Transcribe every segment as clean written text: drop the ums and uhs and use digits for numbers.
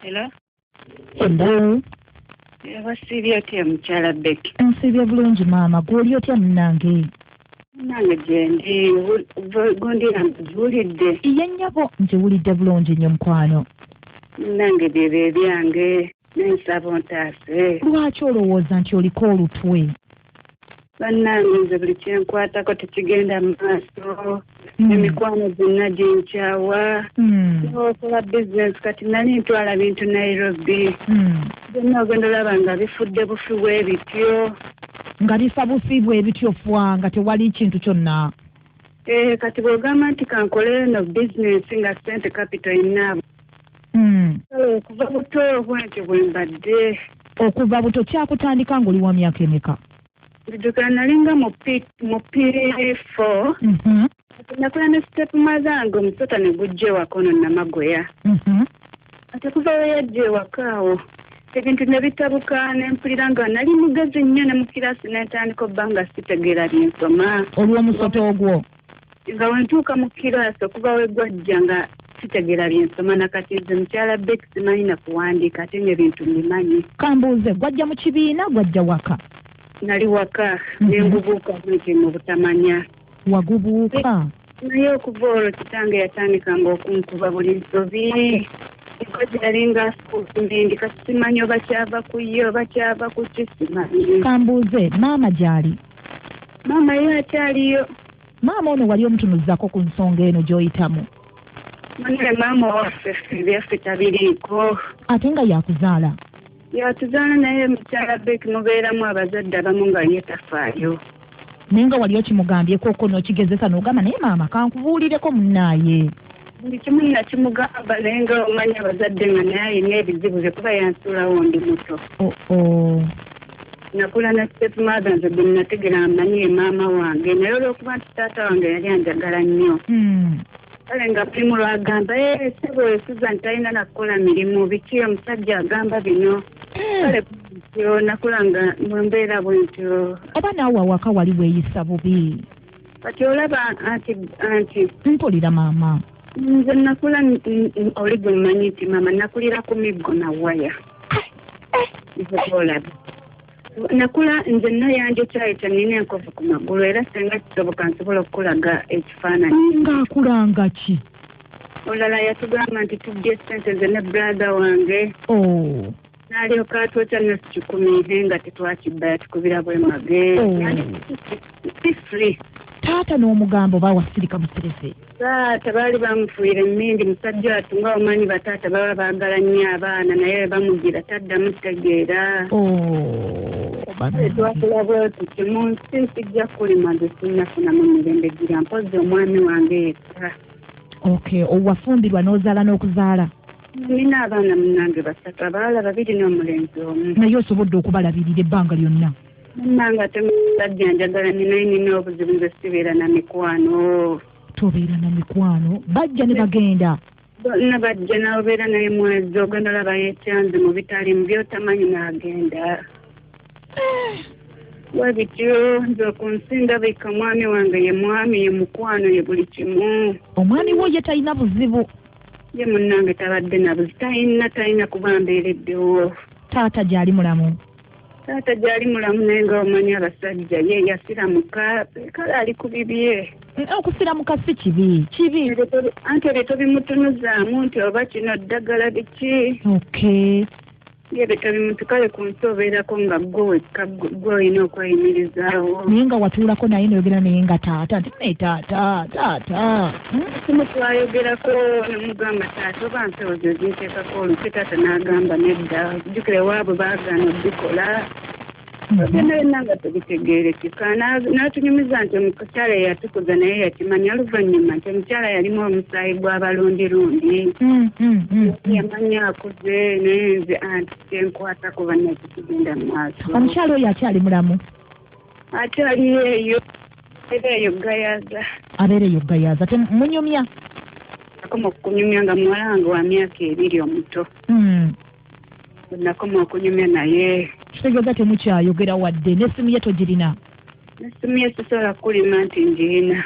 Hello? Hello? Wasiibye otya mukyala Becky? Nsiibye bulungi maama, gw'oli otya munnange? Nange gyendi, gondira nziwulidde. Ye nnyabo nziwulidde bulungi nnyo mukwano. Nange byebyo ebyange, n'ensaba ntaase. Lwaki olowooza nti oliko olutwe? Bannange nze buli kyenkwatako tekigenda mu maaso. Emikwano gyonna ginkyawa. N'okola bizinesi kati nali ntwala bintu Nairobi. Byonna ogenda olaba nga bifudde bufi bwe bityo. Nga bifa bufi bwe bityo fwa nga tewali kintu kyonna. Kati bw'ogamba nti kankole eno bizinesi nga sente capital inaabo. Okuva buto bwentyo bwe mbadde. Okuva buto kyakutandika ng'oli wa myaka emeka? Nduka nalinga mu P4. Nakula ne step mazango Omusota ne gujje wakono Namagoya. Ate kuva weyajje wakaawo. Ebintu ne bitabuka ne mpulira nga nali mugezi nnyo ne mu kirasi n'entandika obba nga sitegeera byensoma. Olw'omusota ogwo? Nga wentuuka mu kirasi okuva we gwajja nga sitegeera byensoma nakati nze mukyala Becky simanyi na kuwandiika ate ng'ebintu mbimanyi. Kambuuze gwajja mu kibiina gwajja waka? Nali waka nengubuuka nti mu butamanya. Wagubuuka? Naye okuva olwo kitange yatandikanga okunkuba buli nsobi. Because yalinga ndi kasi simanyi oba kyava ku ye oba kyava ku kisimanyi. Kambuuze maama gy'ali? Maama ye akyaliyo. Maama ono wali omutunuzzako ku nsonga eno gy'oyitamu? Manne maama waffe byaffe tabiriiko. Ate nga yakuzaala? Yatuzaala naye mukyala Becky mubeeramu abazadde abamu nga ye tafaayo. Naye nga wali okimugambyeko ko n'okigezesa n'ogamba naye maama kankubuulireko munnaaye. Buli kimu nakimugamba naye nga omanyi abazadde nga naye alina ebizibu bye kuba yansuulawo ndi muto. Nakula na step mother nze gwe nategera amanyi ye maama wange naye olw'okuba nti taata wange yali anjagala nnyo. Kale nga mulimu lwagamba sebo esuza nti talina nakukola mirimu biki omusajja agamba bino. Kale kutyo nakula nga mbeera bwentyo. Oba naawe awaka wali weeyisa bubi? Kati olaba anti mpulira maama. Nze nakula oli gwe mmanyi nti maama nakulira ku miggo na waya. Olaba nakula nze nayanja kyayi kyanina enkofu ku magulu era senga kisoboka nsobola okukulaga ekifaananyi. Ng'akulanga ki? Olala yatugamba nti tuddye ssente ze ne brother wange. N'alyoka atwokya ne 10 nga tetwakibba yatukubira bwemage. Si free. Taata n'omugambo baawasirika busirese? Taata baali bamufuuyira emmindi musajja wattu nga omanyi bataata baba baagala nnyo abaana naye bamugira taddamu tegeera. Twakula bwetutyo mu nsi sijja kulima nze sinnafunamu mirembe gira mpozi omwami wange yekka. Owafumbirwa n'ozaala n'okuzaala? Nina abaana munnange 3 abawala 2 n'omulenzi omu. Naye osobodde okubalabirira ebbanga lyonna? Munnange ate musajja njagala nina obuzibu nze sibeera na mikwano. Tobeera na mikwano? Bajja ne bagenda? Bonna bajja n'obeera naye mwezi ogenda olaba yekyanze mu bitali mu by'otamanyi n'agenda. Wabityo nze okunsinda bika mwami wange ye mwami ye mukwano ye buli kimu. Omwami wo ye talina buzibu? Ye munnange tabadde na buzibu talina kuba mbeereddewo. Taata gy'ali mulamu? Taata gy'ali mulamu naye nga omanyi abasajja ye yasiramuka kale ali ku bibye. Okusiramuka si kibi? Kibi? Anti ebyo tobimutunuzaamu nti oba kino ddagala biki. Yebe tobimuntu kale ku nsi obeerako nga gwe olina okweyimirizaawo. Naye nga watuulako naye n'oyogera naye nga taata nti naye taata. Kimu twayogerako nemugamba taata oba mpewo zo zinteekako olutwe taata n'agamba nedda jjukira waabwe baagaana obikola. Ogenda yenna nga tebitegeerekeka n'atunyumiza nti omukyala yatukuza naye yakimanya oluvannyuma nti omukyala yalimu omusaayi gw'abalundirundi. Yamanya akuze naye nze anti kyenkwata kuba nakikigenda mu maaso. Omukyala oyo akyali mulamu? Akyali eyo eyo gayaza. Abeera eyo gayaza temunyumya? Nakoma okunyumya nga muwala wange wa myaka 2 omuto. Nakoma okunyumya naye. Kitegeeza temukyayogera wadde n'essimu ye togirina? N'essimu ye sisobola kulima nti njirina.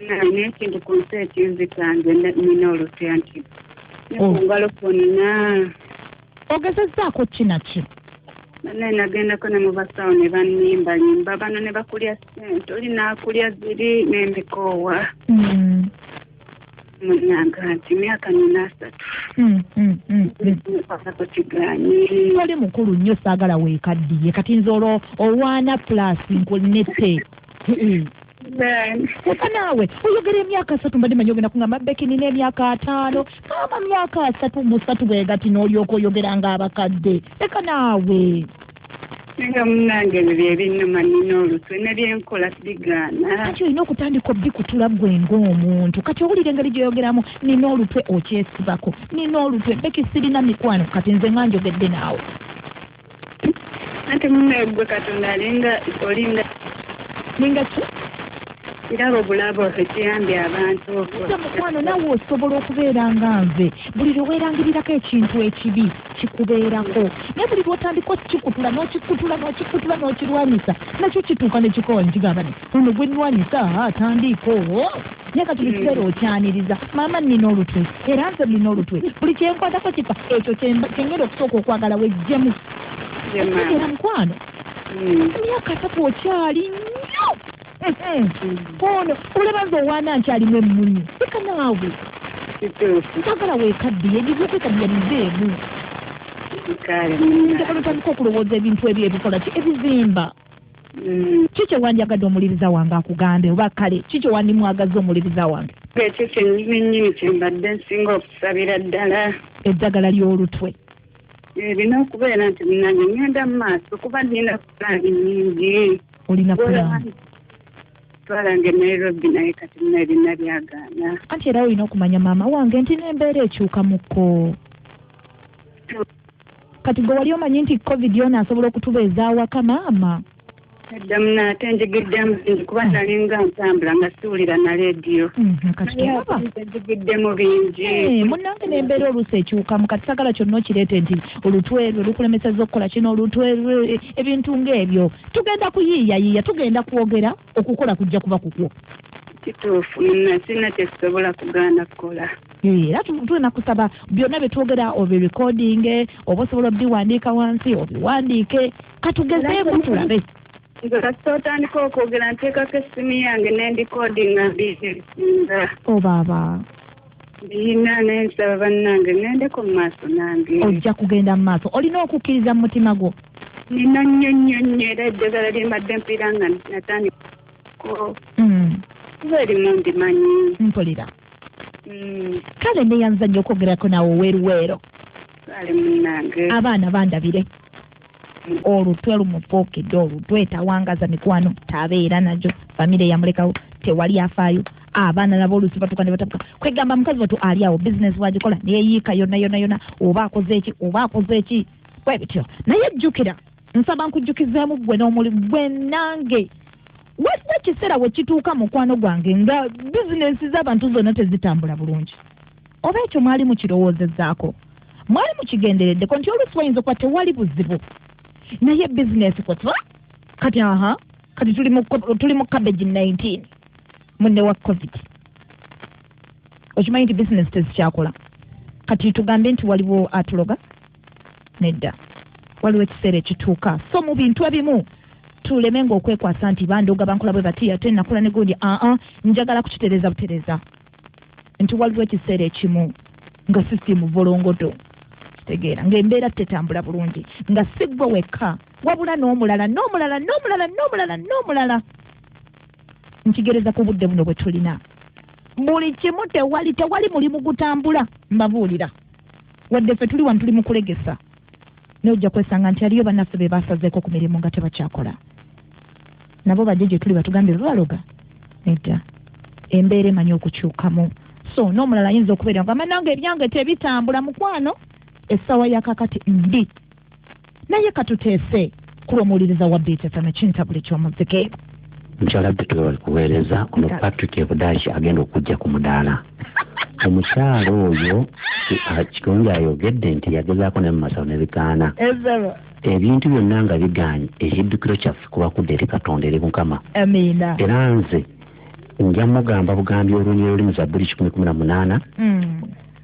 Naye ekintu ku nsi ekinzikanze nina olutya nti ne ku ngalo kwonna ogezezzaako kinaki naye nagendako ne mu basawo ne bannimbalimba bano ne bakulya ssente oli naakulya ziri n'emikoowa munanga nti myaka nina 3 kiganyi oli mukulu nnyo saagala weekaddiye kati nze olwo owaana plus nkulinette eka naawe oyogera emyaka 3 mbadde manyi ogenda kungamba beki nina emyaka 5 maama myaka 3 bwegati n'olyoka oyogera ng'abakadde eka naawe nga munange ebyo byebinnuma nina olutwe ne byenkola sigaana kati olina okutandika obbikutula gwe ng'omuntu kati owulire engeri gyoyogeramu nina olutwe okyesibako nina olutwe beki sirina mikwano kati nze nga njogedde naawe ate munnaye katonda olinga ninga ki era obulabo ekiyambye abantu nze mukwano nawe osobola okubeera nga nze buli lweweerangirirako ekintu ekibi kikubeerako naye buli lwotandika okikutula n'okirwanyisa nakyo kituuka ne kikowa nekigamba ni ono gwe nnwanyisa atandiiko naye kati bitubeera okyaniriza maama nina olutwe era nze nina olutwe buli kyenkwatako kifa ekyo kyengenda okusooka okwagala wejjemu era mukwano emyaka 3 okyali nnyo ono olaba nze owaana nkyalimu emmunyi eka naawe sagala weekaddiye ebizokwekaddiyanizemu njagala otandika okulowooza ebintu ebyo ebikola ki ebizimba kiki wandyagadde omuliriza wange akugambe oba kale kiki wandimwagaza omuliriza wange ekyo kyennyini kyembadde nsinga okusabira ddala eddagala ly'olutwe erina okubeera nti munange ngenda mu maaso kuba nina pulaani nnyingi olina pulaani twalange Nairobi naye kati nalina byagaana anti era olina okumanya maama wange nti n'embeera ekyukamukko kati gwe wali omanyi nti covid yona asobola okutubeeza awaka maama edda munaate njigiddemu kuba nalinga ntambula nga siwulira na leediyo kati tulaba njigiddemu bingi munnange n'embeera oluusi ekyukamu kati sagala kyonna okireete nti olutwe lwe lukulemesezza okukola kino olutwe ebintu ng'ebyo tugenda kuyiiyayiiya tugenda kwogera okukola kujja kuba kukwo kituufu sina kyekisobola kugaana kukola era tulina kusaba byonna byetwogera obirekodinge oba osobola obiwandiika wansi obiwandiike katugezeemu tulabe nga otandika okwogera nteekako essimu yange n'endikodinga mbisinga obaaba ndiyina nensaba bannange ngendeko mu maaso nange ojja kugenda mu maaso olina okukkiriza mu mutima gwo nina nnyo era eddagala lyembadde mpira nga natandikako kuba erimu ndimanyi mpulira kale neyanza nnyo okwogerako nawe oweeruweero kale munnange abaana bandabire olutwe lumufuukidde olutwe tawangaza mikwano tabeera najo famire yamulekawo tewali afaayo abaana nabo oluusi batuka ne batabuka kwegamba mukazi watu ali awo bizinesi wagikola neyiika yonna oba akoze eki bwe bityo naye jjukira nsaba nkujjukizeemu gwe n'omulimu gwe nange waliwo ekiseera we kituuka mukwano gwange nga bizinesi z'abantu zonna tezitambula bulungi oba ekyo mwali mukirowoozezzaako mwali mukigendereddeko nti oluusi wayinza okuba tewali buzibu naye bizinesi kotwa kati tuli mu cabbage 19 munne wa covid okimanyi nti bizinesi tezikyakola kati tugambe nti waliwo atuloga nedda waliwo ekiseera ekituuka so mu bintu ebimu tulemenga okwekwasa nti bandoga bankola bwe bati ate nakola ne gundi njagala kukitereeza butereeza nti waliwo ekiseera ekimu nga sisitimu volongoto kitegeera ng'embeera tetambula bulungi nga si gwe wekka wabula n'omulala nkigereza ku budde buno bwe tulina buli kimu tewali mulimu gutambula mbabuulira wadde ffe tuli wano tuli mu kulegesa naye ojja kwesanga nti aliyo bannaffe be basazeeko ku mirimu nga tebakyakola nabo bajje gye tuli batugambye lwaloga nedda embeera emanyi okukyukamu so n'omulala ayinza okubeera nga nange ebyange tebitambula mukwano essaawa yakakati ndi naye katuteese kulwomuwuliriza wa BTFM ekintabula eky'omuzike mukyala bbe tuli kuweereza ono Patrick Ebudashi agenda okujja ku mudaala omukyalo oyo kikonge ayogedde nti yagezaako ne mu masawo ne bikaana ebintu byonna nga biganye ekiddukiro kyaffe kuba kudde eri Katonda eri Mukama amiina era nze nja mugamba bugambi olunyi oluli mu Zabbuli 118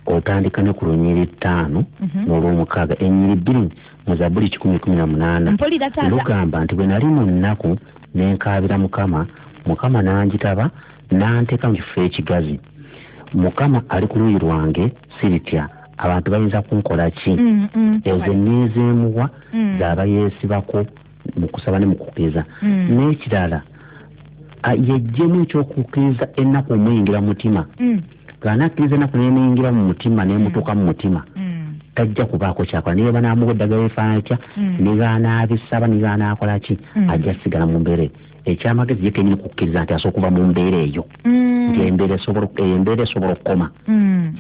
otandika ne ku lunyiri 5 n'olw'omukaaga ennyiri 2 mu Zabbuli 10:18 lugamba nti bwe nali mu nnaku ne nkaabira Mukama n'angitaba n'anteeka mu kifo ekigazi. Mukama ali ku luuyi lwange siritya abantu bayinza kunkola ki? Ezo nneezeemuwa z'aba yeesibako mu kusaba ne mu kukkiriza. N'ekirala yejjemu ekyokukkiriza ennaku omuyingira mu mutima. Bw'anakkiriza ennaku n'emuyingira mu mutima n'emutuuka mu mutima tajja kubaako kyakola. Naye banaamuwa eddagala ebifaananyi tya ne bw'anaabisaba ne bw'anaakola ki ajja sigala mu mbeera. Ekyamagezi ye kennyini kukkiriza nti asobola okuva mu mbeera eyo nti embeera esobola okukoma.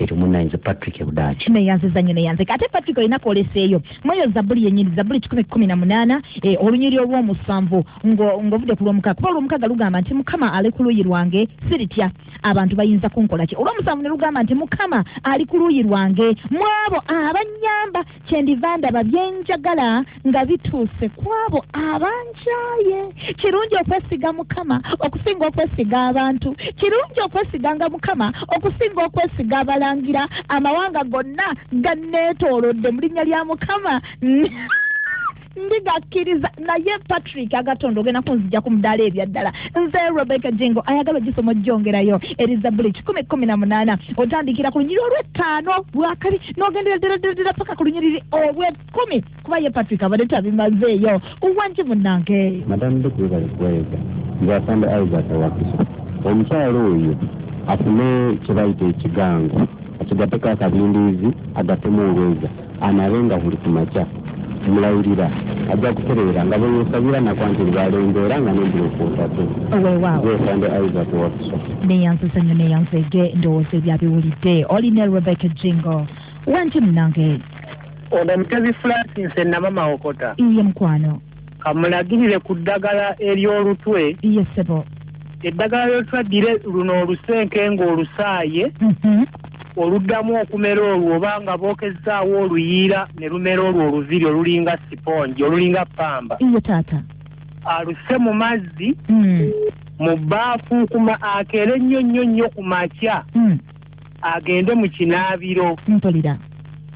Ekyo munnayinza Patrick Budaaki neyanziza nnyo neyanzika ate Patrick olina kwoleseeyo mweyo Zabbuli yennyini Zabbuli 10:18 olunyiri olw'omusanvu ng'ovudde ku lw'omukaaga kuba olw'omukaaga lugamba nti Mukama ali ku luuyi lwange siritya abantu bayinza kunkola ki? Olw'omusanvu ne lugamba nti Mukama ali ku luuyi lwange mu abo abannyamba kyendiva ndaba byenjagala nga bituuse ku abo abanjaye. Kirungi okwesiga Mukama okusinga okwesiga abantu. Kirungi okwesiganga Mukama okusinga okwesiga abalangira. Amawanga gonna ganneetoolodde mu linnya lya Mukama ndigakkiriza. Naye Patrick agatonda ogenda kunzija ku mudaala ebyaddala. Nze Rebecca Jingo ayagala ogisoma ojjongerayo eri Zabbuli 10:18 otandikira ku lunyiri olw'5 lwakabi n'ogendera ddala paka ku lunyiri olw'10 kuba ye Patrick abadde tabimazeeyo. Wangi munnange Madamu Ndiko balikuweza ng'asamba Isaac Wakiso omukyalo oyo afune kye bayita ekigango akigatteko akabindiizi agattemu olweza anabenga buli ku makya mulayirira ajja kutereera nga bwe yeesabira nakwantiri balengeera nga n'endirokuutatu gesande Isaac Wakiso neyanziza nnyo neyanzege ndowooza ebyabiwulidde. Olina Rebecca Jingo wangi munnange ono Mutebi Francis Namama Okota iye mukwano kamulagirire ku ddagala ery'olutwe. Iye ssebo eddagala ly'otwaddire luno olusenke ng'olusaaye oluddamu okumera olwo oba nga bookezzaawo oluyiira ne lumera olwo oluviri olulinga siponji olulinga ppamba. Iye taata aluse mu mazzi mu bbaafu akeere ennyo ku makya agende mu kinaabiro. mpulira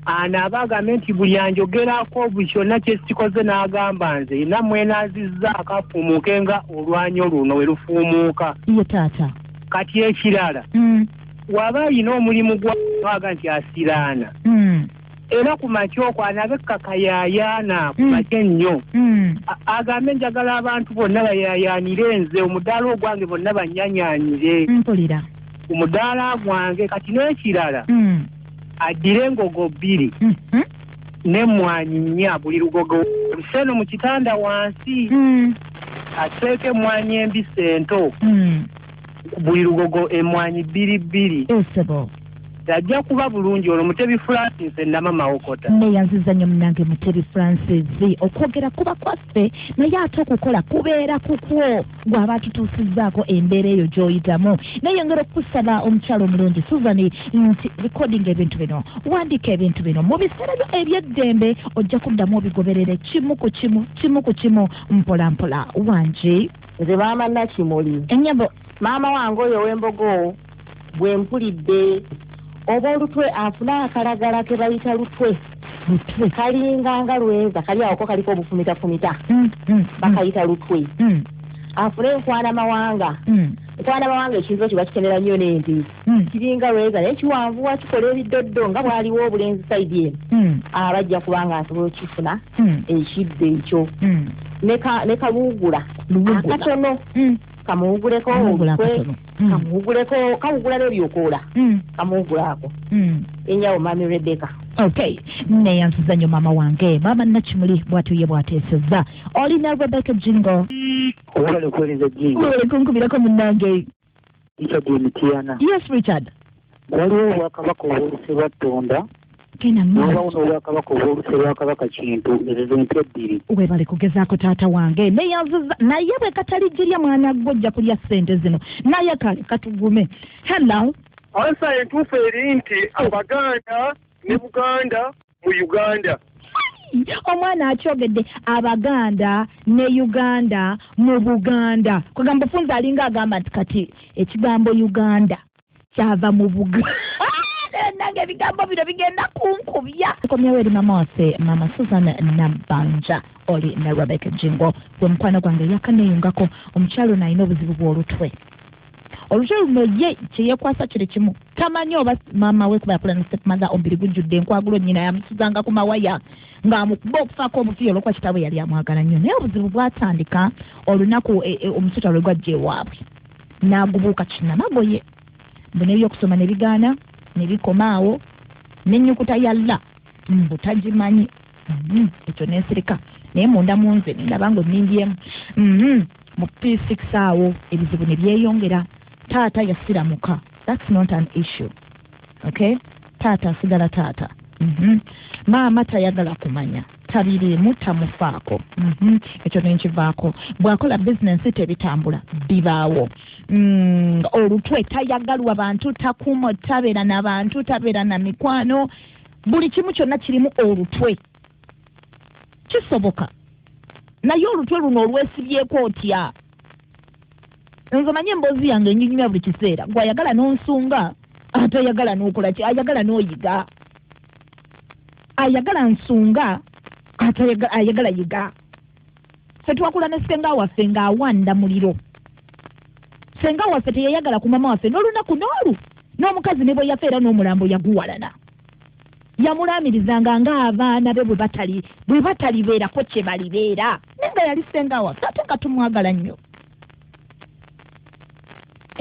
anaaba agambe nti buli anjogerako buli kyonna kyekikoze n'agamba nze nammwe naazizza akafuumuuke nga olwanyo luno we lufuumuuka. Iye taata kati ekirala waba alina omulimu gwaga nti asiraana era ku makya okwo anabe kakayaayaana ku makya ennyo agambe njagala abantu bonna bayaayaanire nze omudaala ogwange bonna bannyanyaanyire. mpulira omudaala gwange kati n'ekirala addire engogo 2 n'emmwanyi 4 buli lugogo luseno mu kitanda wansi ateeke emmwanyi embisi ento buli lugogo emmwanyi 2 esebo ajja kuba bulungi olwo Mutebi Francis Namama Okota neyanziza nnyo munnange Mutebi Francis okwogera kuba kwaffe naye ate okukola kubeera kukwo gw'aba tutuusizzaako embeera eyo gy'oyitamu. Neyongera okusaba omukyalo omulungi Susan nti recording ebintu bino wandika ebintu bino mu biseera byo eby'eddembe ojja kuddamu obigoberere kimu ku kimu mpola mpola. Wangi nze maama Nakimuli ennyambo maama wange oyo w'embogo bwe mpulidde oba olutwe afuna akalagala ke bayita lutwe kalinganga lweza kali awoko kaliko obufumita bakayita lutwe afune enkwana mawanga ekintu ekyo bakikenera nnyo n'ente kiringa lweza naye kiwanvuwa kikola ebiddoddo nga bwaliwo obulenzi saidi eno abajja kubanga asobola okifuna ekidde ekyo ne kaluugula akatono kamuwuguleko olutwe kawugula n'ebyokoola kamuwugula ako enyawo mami Rebecca. Okay neyansiza nnyo maama wange maama Nakimuli bw'atuye bw'ateesezza. Olina Rebecca Jingo obulale kuweereza Jingo kunkubirako munnange Richard Emitiana. Yes Richard waliwo obwakabaka obwoluse bwa Tonda wabawo n'obwakabaka obwoluse bwa Kabaka Kintu ezo zintu 2 webale kugezaako taata wange neyanziza naye bwe katalijjirya mwana gwojja kulya ssente zino naye kale katugume. Hello ansa entuufu eri nti Abaganda ne Buganda mu Uganda. Omwana akyogedde Abaganda ne Uganda mu Buganda kugamba funza alinga agamba nti kati ekigambo Uganda kyava mu Buganda nange ebigambo bino bigenda kunkubya komyewo eri mama waffe mama Susan Nabanja oli ne Rebecca Jingo gwe mukwano gwange yakaneyungako omukyalo nalina obuzibu bw'olutwe olutwe luno ye kyeyekwasa kiri kimu tamanyi oba maama we kuba yakula ne stepmother omubiri gujjudde enkwagulo nnyina yamusuzanga ku mawaya ng'amukuba okufaako omufiira olwokuba kitaawe yali amwagala nnyo naye obuzibu bwatandika olunaku omusota lwe gwajja ewaabwe n'agubuuka kinamagoye mbu n'ebyokusoma ne bigaana ne bikoma awo n'ennyukuta ya la mbu tagimanyi ekyo n'ensirika naye munda mu nze ndaba nga nnindyemu mu P6 awo ebizibu ne byeyongera taata yasiramuka that's not an issue okay taata asigala taata maama tayagala kumanya tabirimu tamufaako ekyo nenkivaako bw'akola bizinensi tebitambula bibaawo olutwe tayagalwa bantu takuuma tabeera n'abantu tabeera na mikwano buli kimu kyonna kirimu olutwe kisoboka naye olutwe luno olwesibyeko otya nze manye emboozi yange enyinyumya buli kiseera gwayagala n'onsunga ate ayagala n'okola ki ayagala n'oyiga ayagala nsunga ate ayagala yiga ffe twakula ne senga waffe ng'awanda muliro senga waffe teyayagala ku mama waffe n'olunaku n'olu n'omukazi ne bwe yafeera n'omulambo yaguwalana yamulamirizanga ng'abaana be bwe batalibeerako kye balibeera naye nga yali senga waffe ate nga tumwagala nnyo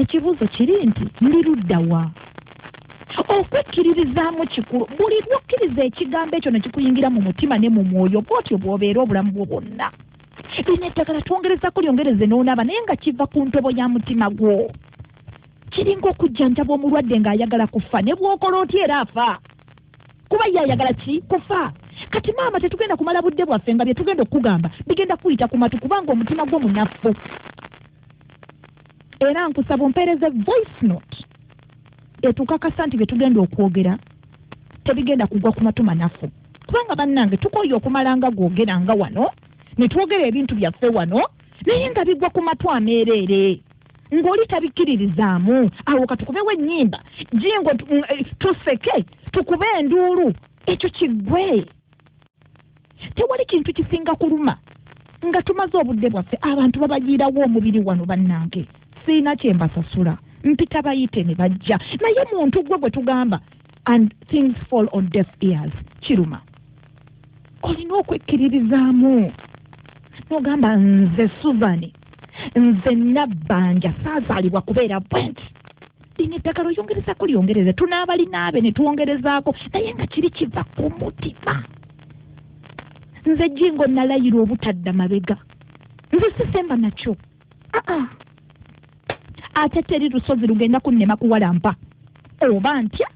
ekibuuzo kiri nti ndi ludda wa okwekkiririzaamu kikulu buli lwokkiriza ekigambo ekyo ne kikuyingira mu mutima ne mu mwoyo bw'otyo bw'obeera obulamu bwo bwonna lina eddagala twongerezako lyongereze n'onaaba naye nga kiva ku ntobo ya mutima gwo kiringa okujjanjaba omulwadde ng'ayagala kufa ne bw'okola otya era afa kuba ye ayagala ki kufa kati maama tetugenda kumala budde bwaffe nga bye tugenda okugamba bigenda kuyita ku matu kubanga omutima gwo munafu era nkusaba ompeereze voice note etukakasa nti bye tugenda okwogera tebigenda kugwa ku matu manafu kubanga bannange tukoye okumalanga gwogera nga wano ne twogera ebintu byaffe wano naye nga bigwa ku matu ameereere ng'oli tabikkiririzaamu awo katukubewo ennyimba jingo tuseke tukube enduulu ekyo kiggwe tewali kintu kisinga kuluma nga tumaze obudde bwaffe abantu babagiirawo omubiri wano bannange siina kyembasasula mpita bayite ne bajja naye muntu gwe bwe tugamba and things fall on deaf ears kiruma olina okwekkiririzaamu n'ogamba nze Suzani nze Nabbanja saazaalibwa kubeera bwenti lina eddagala oyongerezako lyongereze tunaabalinaabe ne tuwongerezaako naye nga kiri kiva ku mutima nze jingo nalayira obutadda mabega nze sisemba nakyo ate teri lusozi lugenda kunnema kuwalampa oba ntya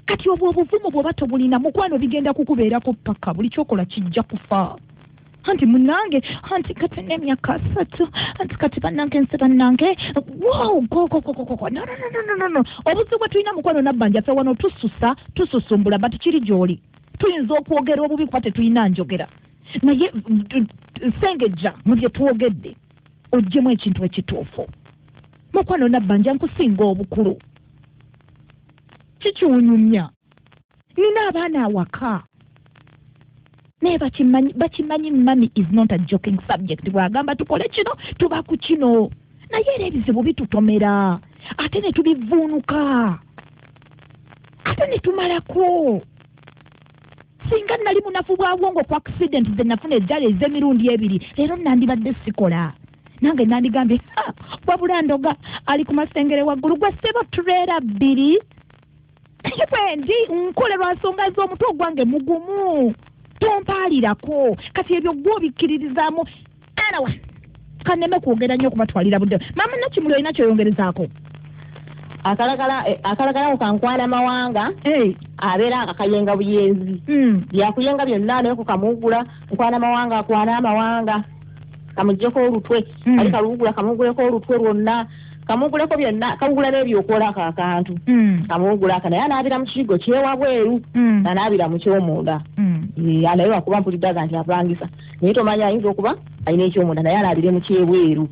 kati obwo obuvumu bw'oba tobulina mukwano bigenda kukubeerako paka buli kyokola kijja kufa anti munange anti kati n'emyaka 3 anti kati bannange nse bannange wow no obuzibu bwe tulina mukwano Nabbanja ffe wano tususumbula bati kiri gy'oli tuyinza okwogera obubi kuba tetulina njogera naye sengejja mu bye twogedde oggyemu ekintu ekituufu mukwano Nabbanja nkusinga obukulu kikiwunyumya nina abaana awaka naye bakimanyi mami is not a joking subject bwagamba tukole kino tuba ku kino naye era ebizibu bitutomera ate ne tubivuunuka ate ne tumalako singa nali munafu bwa bwongo ku accident ze nafuna ejjala ez'emirundi 2 leero nandibadde sikola nange nandigambye wabula Ndoga ali ku masengere waggulu gwa ssebo turera 2 bwendi nkole lwa nsonga z'omutwe ogwange mugumu tompaalirako kati ebyo gw'obikkiririzaamu anawa kanneme kwogera nnyo okubatwalira budde maama Nakimuli olina kyoyongerezaako akalagala kankwana mawanga abeera akakayenga buyenzi byakuyenga byonna naye kukamuugula nkwana mawanga akwana amawanga kamuggyeko olutwe ali kaluugula kamuuguleko olutwe lwonna kamuguleko byonna kamugula n'ebyokola akantu kamuugula naye anaabira mu kigo kyewabweru anaabira mu kyomunda alayo akuba mpuliddaga nti apulangisa naye tomanya ayinza okuba alina ekyomunda naye alaalire mu kyebweru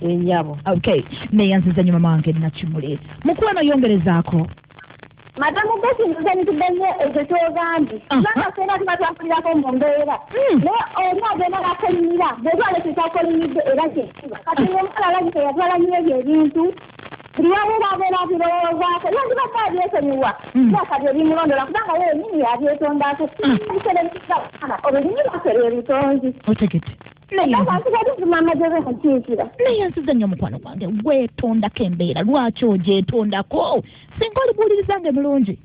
ennyabo. Okay, neyanziza nnyo mama wange Nakimule. Mukwano yongerezaako. Madamu Besi nzanyituddenyo ekyo kyogambye kubanga fena tuba twafulirako mu mbeera naye oli agenda nakolimira bwetwale kitakolimidde era kyekiba kati omwana alagise yatwala nnyo ebyo ebintu buli wabeera abeera abirowoozaako ye ndiba kaabyesonyiwa byakati ebimulondola kubanga we ennimi yabyetondako bisere bikigaana olwo linyirasere ebitonzi otegete neyansiza nnyo mukwano gwange gwetondako embeera lwaki ogyeetondako singa olibuulirizange mulungi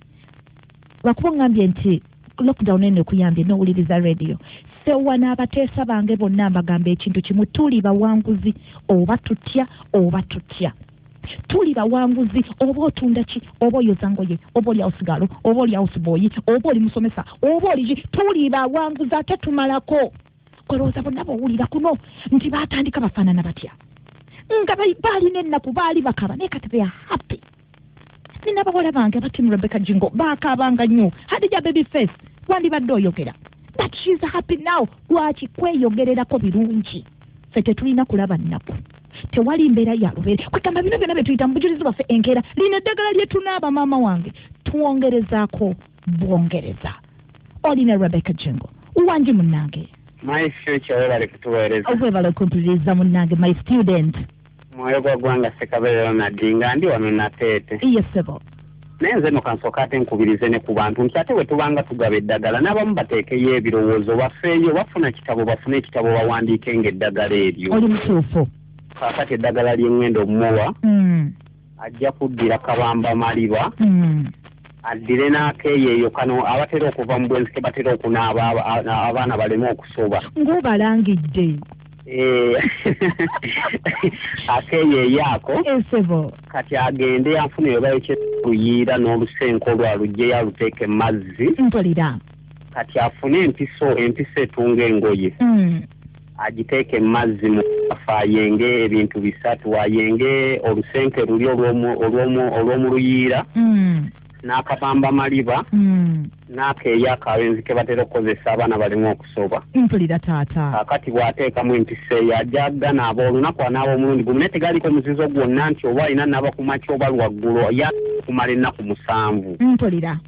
lwakuba ngambye nti lockdown eno ekuyambye n'owuliriza radio sewa n'abateesa bange bonna mbagamba ekintu kimu tuli bawanguzi oba tutya oba tutya tuli bawanguzi oba otunda ki oba oyoza ngoye oba oli awusigalo oba oli awusiboyi oba oli musomesa oba oli tuli bawanguzi ate tumalako kolooza bonna bawulira kuno nti baatandika bafaanana batya nga baalina ennaku baali bakaba naye kati they are happy. Nina bawala bange abatimu Rebecca Jingo baakaabanga nnyo Hadija Babyface wandibadde oyogera but she's happy now. Lwaki kweyogererako birungi ffe tetulina kulaba nnaku tewali mbeera ya lubeere kwegamba bino byonna bye tuyita mu bujulizi bwaffe enkeera lina eddagala lye tunaaba maama wange twongerezaako bwongereza. Olina Rebecca Jingo wangi munnange my future webale kutuweereza webale kumpuliriza munnange my student mwoyo gwagwanga Sekabeera Nadinga ndi wano Nateete. Yes sebo. Naye nze no kansooka ate nkubirize ne ku bantu nti ate bwe tubanga tugaba eddagala n'abamu bateekeyo ebirowoozo bafeeyo bafuna kitabo bafune ekitabo bawandiike ng'eddagala eryo. Oli mutuufu. Kaakati eddagala ly'engendo omuwa ajja kuddira kabamba maliba addire n'akeeyeeyo kano abatera okuva mu bwenzike batera okunaaba abaana baleme okusoba. Ng'obalangidde. Akeeyeeyo ako esebo kati agende anfune yobayo kyekuyiira n'olusenko olwalugyeyo aluteeke mu mazzi mpulira kati afune empiso etunga engoye agiteeke mu mazzi mu kafa ayenge ebintu bisatu ayenge olusenke luli olw'omuluyiira n'akabamba maliba n'akeeyo akawenzi ke batera okukozesa abaana balimu okusoba. Mpulira taata. Kakati bw'ateekamu empisa eyo ajja ganaaba olunaku anaaba omulundi gumu naye tegaliko muzizo gwonna nti oba alina naaba ku makya oba lwaggulu yakumala ennaku 7. Mpulira.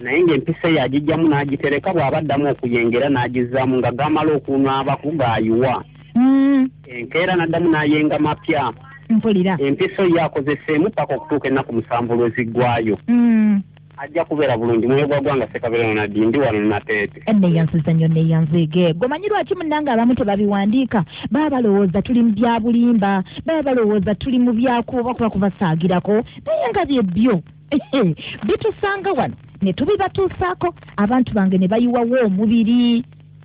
Naye ng'empisa eyo agijjamu n'agitereka bw'abaddamu okuyengera n'agizzaamu nga gamala okunaaba kugaayiwa. Enkeera n'addamu n'ayenga mapya. Mpulira. Empiso yakozeseemu paka okutuuka ennaku 7 lweziggwayo. Ajja kubeera bulungi mwoyo gwagwanga Sekabeera Nadindi wano Nateete. Neyansiza nnyo neyanzige gomanyi lwaki munnange abamu tebabiwandiika baba balowooza tuli mu bya bulimba baba balowooza tuli mu byakuba kuba kubasaagirako naye nga byebyo bitusanga wano ne tubibatuusaako abantu bange ne bayiwawo omubiri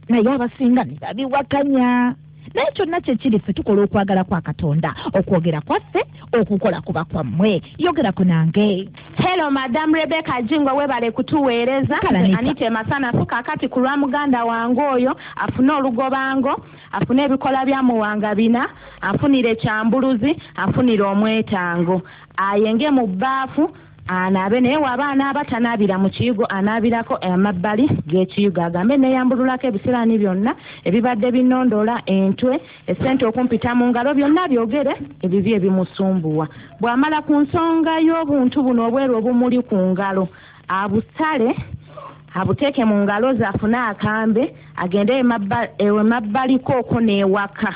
naye abasinga ne babiwakanya. Naye kyonna kyekiri ffe tukola okwagala kwa Katonda okwogera kwaffe okukola kuba kwammwe yogerako nange. Hello Madam Rebecca Jingo webale kutuweereza anite masanafu kakati ku lwa muganda wange oyo afune olugobango afune ebikola bya muwanga bina afunire kyambuluzi afunire omwetango ayenge mu bbaafu anaabe naye w'abaana abatanaabira mu kiyigo anaabirako amabbali g'ekiyigo agambe neeyambululako ebisiraani byonna ebibadde binondola entwe essente okumpita mu ngalo byonna byogere ebibi ebimusumbuwa. Bw'amala ku nsonga y'obuntu buno obweru obumuli ku ngalo abusale abuteeke mu ngalo ze afune akambe agende emabbaliko okwo n'ewaka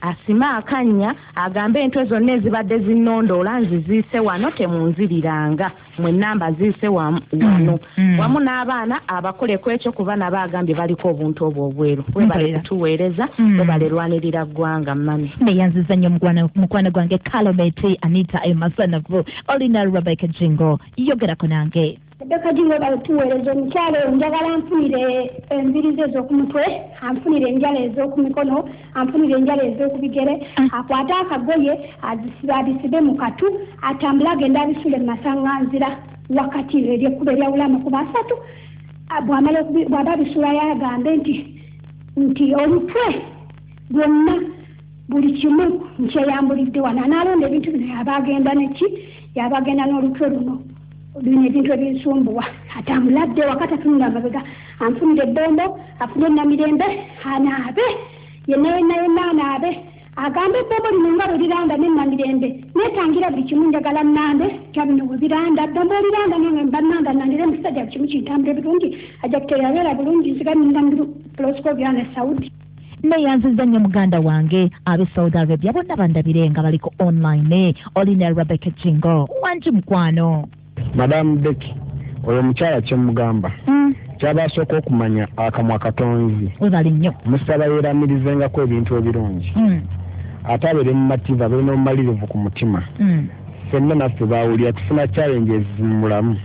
asima akanya agambe entwe zonna ezibadde zinondoola nziziise wano temunziriranga mwe namba ziise wano wamu n'abaana abakole ku ekyo kuba nabo agambye baliko obuntu obwo obweru webale kutuweereza webale lwanirira ggwanga mami. Neyanziza nnyo mukwano gwange Kalobeti Anita Emasanavu Olina Rebecca Jingo yogerako nange. Rebecca Jingo batuweereza omukyalo njagala nfunire embiri ze ez'okumutwe anfunire enjala ez'okumikono anfunire enjala ez'okubigere akwate akagoye adisibe mu katu atambule agende abisule mu masaŋŋanzira wakati eryekkuba eryawula amakubo 3 bw'aba abisulayo agambe nti olutwe bwonna buli kimu nkyeyambulidde wano anaalonda ebintu bino yaba agenda neki yaba agenda n'olutwe luno lulina ebintu ebinsumbuwa atambuladde wakati atunula amabega anfunire ebbombo afune namirembe anaabe yenna anaabe agambe ebbombo lino nga bwe liranda nenamirembe netangira buli kimu njagala nnande kyabino bwe biranda bbombo liranda nange mbannanda nandire musajja kimu kintambule bulungi ajja kuteyabeera bulungi nsigaminangiru proscoviana saudi neyanziza nnyo muganda wange ab'e Saudi Arabia bonna bandabire nga baliko online olina Rebecca Jingo wangi mukwano Madam Becky oyo mukyala kyemugamba kyabasooka okumanya akamwa katonzi webali nnyo musaba yeeramirizengako ebintu ebirungi ate abeere mumativu abeere n'omumalirivu ku mutima ffenna naffe baawulira tufuna challenges mu mulamu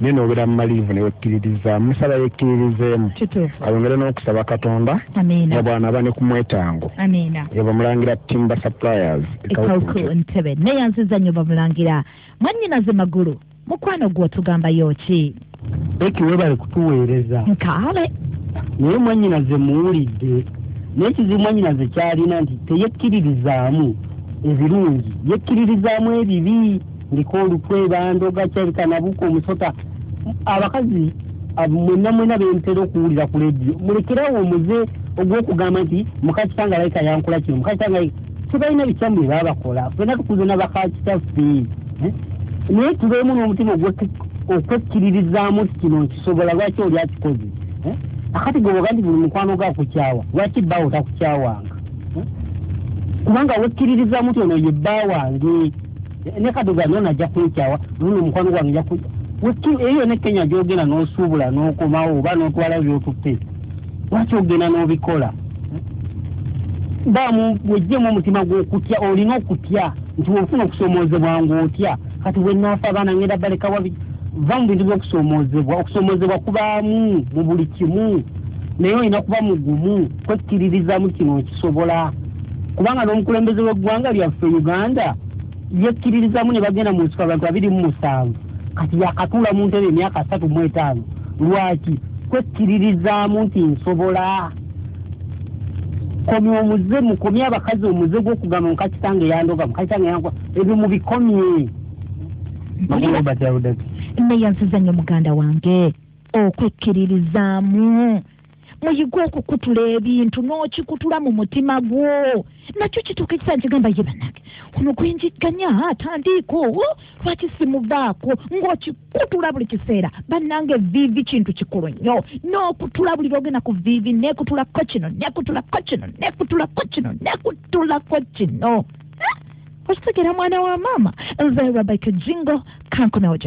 naye n'obeera mumalirivu ne wekkiririza musaba yekkiririzeemu ayongere n'okusaba Katonda yabwana aba ne ku mwetango bamulangira timber suppliers ekawuku Ntebe neyanziza nnyo bamulangira mwannyinaze magulu mukwano gwo tugambayo ki Eki webale kutuweereza nkaale naye mwannyinaze muwulidde n'ekizibu mwannyinaze kyalina nti teyekkiririzaamu ebirungi yekkiririzaamu ebibi ndiko Olutwe Yandoga Kirabika Nabuuka Omusota abakazi mwenna bentera okuwulira ku leediyo mulekerawo omuze ogw'okugamba nti muka Kitange alayika yankola kino muka Kitange tebalina bikyamu bye baba bakola ffenna tukuze n'abaka kitaffe naye tubeemu n'omutima okwekkiririzaamu nti kino nkisobola lwaki oli akikoze akati goboga nti buli mukwano ga kukyawa lwaki bbaawo takukyawanga kubanga wekkiririzaamu nti ono ye bba wange ne kadoga nyo najja kunkyawa luno omukwano gwange eyo ne Kenya gyogenda n'osuubula n'okomawo oba n'otwala byotutte lwaki ogenda n'obikola wejjemu omutima gw'okutya olina okutya nti ofuna okusoomoozebwa ng'otya kati wenaafa abaana ngenda baleka wabi va mu bintu by'okusoomoozebwa kubaamu mu buli kimu naye olina kuba mugumu kwekkiririzaamu kino nkisobola kubanga n'omukulembeze w'eggwanga lyaffe Uganda yekkiririzaamu ne bagenda mu nsiko abantu 27 kati yakatuula mu ntebe emyaka 35 lwaki kwekkiririzaamu nti nsobola komya omuze mukomye abakazi omuze gw'okugamba muka Kitange Yandoga muka Kitange Yandoga ebyo mubikomye neyanziza nnyo muganda wange okwekkiririzaamu muyigwe okukutula ebintu n'okikutula mu mutima gwo nakyo kituuka ekisaa nkigamba ye bannange ono gwenjiganya atandiko lwaki simuvaako ng'okikutula buli kiseera bannange viivi kintu kikulu nnyo n'okutula buli lwogenda ku viivi nekutulako kino nekutulako kino nekutulako kino nekutulako kino okitegera mwana wa maama nze Rebecca Jingo kankonawo